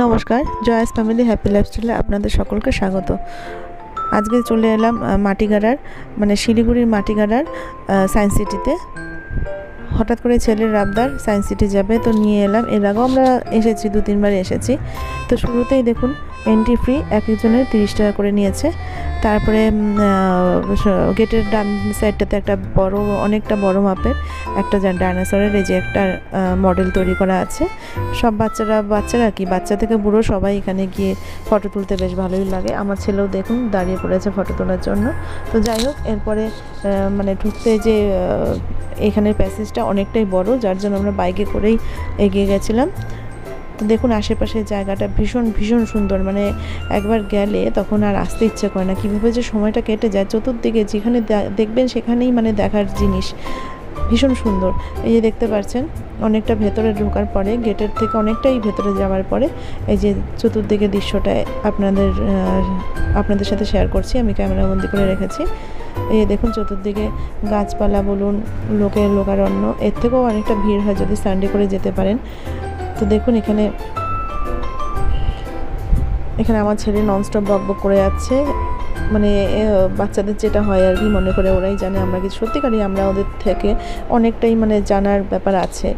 নমস্কার, জয়াস family happy লাইফস্টাইলে আপনাদের সকলকে স্বাগত। আজকে চলে এলাম মাটিগাড়ার শিলিগুড়ির মাটিগাড়ার সায়েন্স সিটিতে। হঠাৎ করে ছেলের আবদার সায়েন্স সিটি যাবে, তো নিয়ে এলাম। এর আগেও আমরা এসেছি, 2-3 বার এসেছি। তো শুরুতেই দেখুন এন্ট্রি ফ্রি এক একজনের 30 টাকা করে নিয়েছে। তারপরে গেটের ডান সাইডটাতে অনেকটা বড় মাপের একটা ডাইনোসরের এই যে একটা মডেল তৈরি করা আছে। সব বাচ্চারা কি বাচ্চা থেকে বুড়ো সবাই এখানে গিয়ে ফটো তুলতে বেশ ভালোই লাগে। আমার ছেলেও দেখুন দাঁড়িয়ে পড়েছে ফটো তোলার জন্য। তো যাই হোক, এরপরে ঢুকতে যে এখানের প্যাসেজটা অনেকটাই বড়, যার জন্য আমরা বাইকে করেই এগিয়ে গেছিলাম। তো দেখুন আশেপাশের জায়গাটা ভীষণ ভীষণ সুন্দর, একবার গেলে তখন আর আসতে ইচ্ছে করে না। কীভাবে যে সময়টা কেটে যায়, চতুর্দিকে যেখানে দেখবেন সেখানেই দেখার জিনিস ভীষণ সুন্দর। এই যে দেখতে পাচ্ছেন অনেকটা ভেতরে ঢোকার পরে, গেটের থেকে অনেকটাই ভেতরে যাওয়ার পরে এই যে চতুর্দিকে দৃশ্যটা আপনাদের সাথে শেয়ার করছি, আমি ক্যামেরাবন্দি করে রেখেছি। এই দেখুন চতুর্দিকে গাছপালা বলুন, লোকারণ্য, এর থেকেও অনেকটা ভিড় হয় যদি সানডে করে যেতে পারেন। তো দেখুন এখানে আমার ছেলে ননস্টপ বকবক করে যাচ্ছে, বাচ্চাদের যেটা হয় আর কি, মনে করে ওরাই জানে, আমরা কিছু সত্যিকারই আমরা ওদের থেকে অনেকটাই জানার ব্যাপার আছে।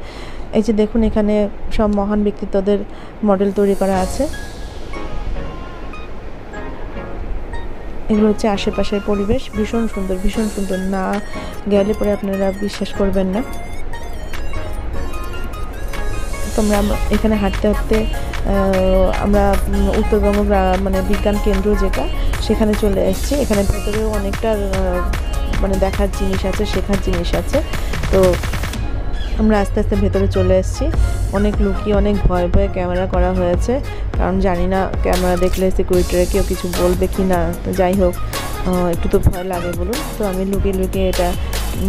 এই যে দেখুন এখানে সব মহান ব্যক্তিত্বদের মডেল তৈরি করা আছে। এগুলো হচ্ছে আশেপাশের পরিবেশ, ভীষণ সুন্দর ভীষণ সুন্দর, না গেলে পরে আপনারা বিশ্বাস করবেন না। তোমরা এখানে হাঁটতে হাঁটতে আমরা উত্তরবঙ্গ বিজ্ঞান কেন্দ্র যেটা, সেখানে চলে এসেছি। এখানে ভেতরেও অনেকটা দেখার জিনিস আছে, শেখার জিনিস আছে। তো আমরা আস্তে আস্তে ভেতরে চলে এসেছি। অনেক লুকিয়ে অনেক ভয়ে ভয়ে ক্যামেরা করা হয়েছে, কারণ জানি না ক্যামেরা দেখলে সিকিউরিটিরা কেউ কিছু বলবে কি না। তো যাই হোক, একটু তো ভয় লাগে বলুন। তো আমি লুকিয়ে এটা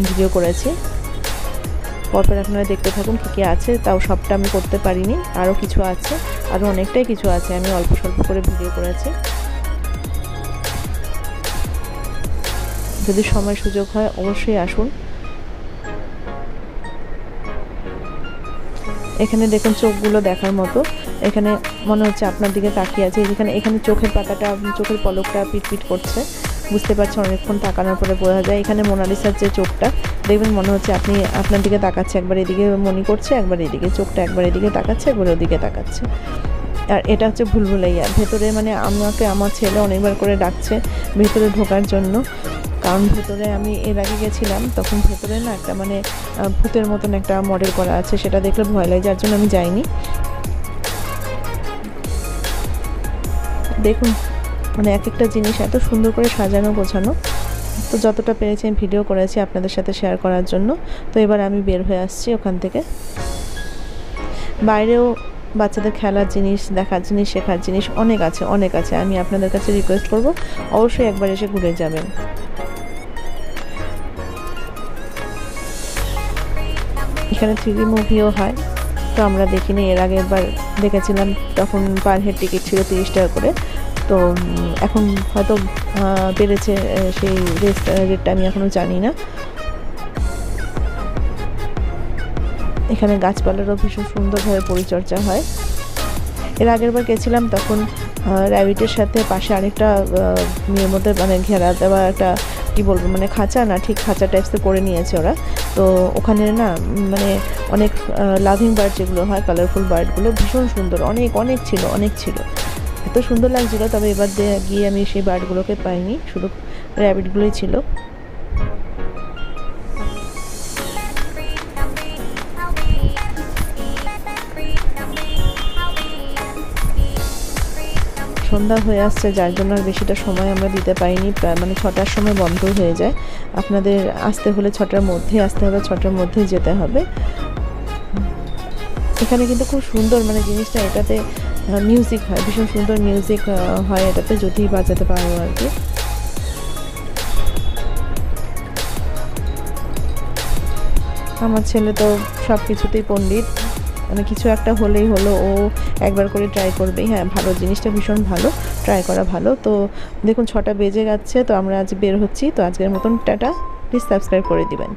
ভিডিও করেছি। পরপর আপনারা দেখতে থাকুন কী কী আছে, তাও সবটা আমি করতে পারিনি, আরও কিছু আছে, আরও অনেকটাই কিছু আছে, আমি অল্প স্বল্প করে ভিডিও করেছি। যদি সময় সুযোগ হয় অবশ্যই আসুন। এখানে দেখুন চোখগুলো দেখার মতো, এখানে মনে হচ্ছে আপনার দিকে তাকিয়ে আছে। এখানে চোখের পাতাটা, চোখের পলকটা পিটপিট করছে, বুঝতে পারছেন, অনেকক্ষণ তাকানোর পরে বোঝা যায়। এখানে মোনালিসার যে চোখটা দেখবেন, মনে হচ্ছে আপনার দিকে তাকাচ্ছে, একবার এদিকে মনি করছে, একবার এদিকে চোখটা, একবার এদিকে তাকাচ্ছে, একবার ওদিকে তাকাচ্ছে। আর এটা হচ্ছে ভুলভুলাইয়া। ভেতরে আমাকে আমার ছেলে অনেকবার করে ডাকছে ভেতরে ঢোকার জন্য, কারণ ভেতরে আমি এর আগে গেছিলাম, তখন ভেতরে না একটা ভূতের মতন একটা মডেল করা আছে, সেটা দেখলে ভয় লাগে, যার জন্য আমি যাইনি। দেখুন এক একটা জিনিস এত সুন্দর করে সাজানো গোছানো। তো যতটা পেরেছি আমি ভিডিও করেছি আপনাদের সাথে শেয়ার করার জন্য। তো এবার আমি বের হয়ে আসছি ওখান থেকে। বাইরেও বাচ্চাদের খেলার জিনিস, দেখার জিনিস, শেখার জিনিস অনেক আছে। আমি আপনাদের কাছে রিকোয়েস্ট করব অবশ্যই একবার এসে ঘুরে যাবেন। এখানে 3D মুভিও হয়, তো আমরা দেখিনি, এর আগে একবার দেখেছিলাম, তখন পার হেড টিকিট ছিল 30 টাকা করে। তো এখন হয়তো বেড়েছে সেই রেটটা, আমি এখনও জানি না। এখানে গাছপালারও ভীষণ সুন্দরভাবে পরিচর্যা হয়। এর আগের বার গেছিলাম, তখন র্যাবিটের সাথে পাশে আরেকটা মেয়ের মধ্যে ঘেরা দেওয়া একটা কী বলবো, খাঁচা না, ঠিক খাঁচা টাইপসে করে নিয়েছে ওরা। তো ওখানে না অনেক লাভিং বার্ড যেগুলো হয়, কালারফুল বার্ডগুলো ভীষণ সুন্দর, অনেক ছিল, এত সুন্দর লাগছিলো। তবে এবার গিয়ে আমি সেই বার্ডগুলোকে পাইনি, শুধু র্যাবিটগুলোই ছিল। সন্ধ্যা হয়ে আসছে, যার জন্য আর বেশিটা সময় আমরা দিতে পারিনি। প্রায় 6টার সময় বন্ধ হয়ে যায়। আপনাদের আসতে হলে 6টার মধ্যেই আসতে হবে, 6টার মধ্যেই যেতে হবে। এখানে কিন্তু খুব সুন্দর জিনিসটা, এটাতে মিউজিক হয়, ভীষণ সুন্দর মিউজিক হয় এটাতে, যদি বাজাতে পারো আর কি। আমার ছেলে তো সব কিছুতেই পণ্ডিত, কিছু একটা হলেই হলো, ও একবার করে ট্রাই করবেই। হ্যাঁ, ভালো, জিনিসটা ভীষণ ভালো, ট্রাই করা ভালো। তো দেখুন 6টা বেজে যাচ্ছে, তো আমরা আজ বের হচ্ছি। তো আজকের মতন টাটা, প্লিজ সাবস্ক্রাইব করে দিবেন।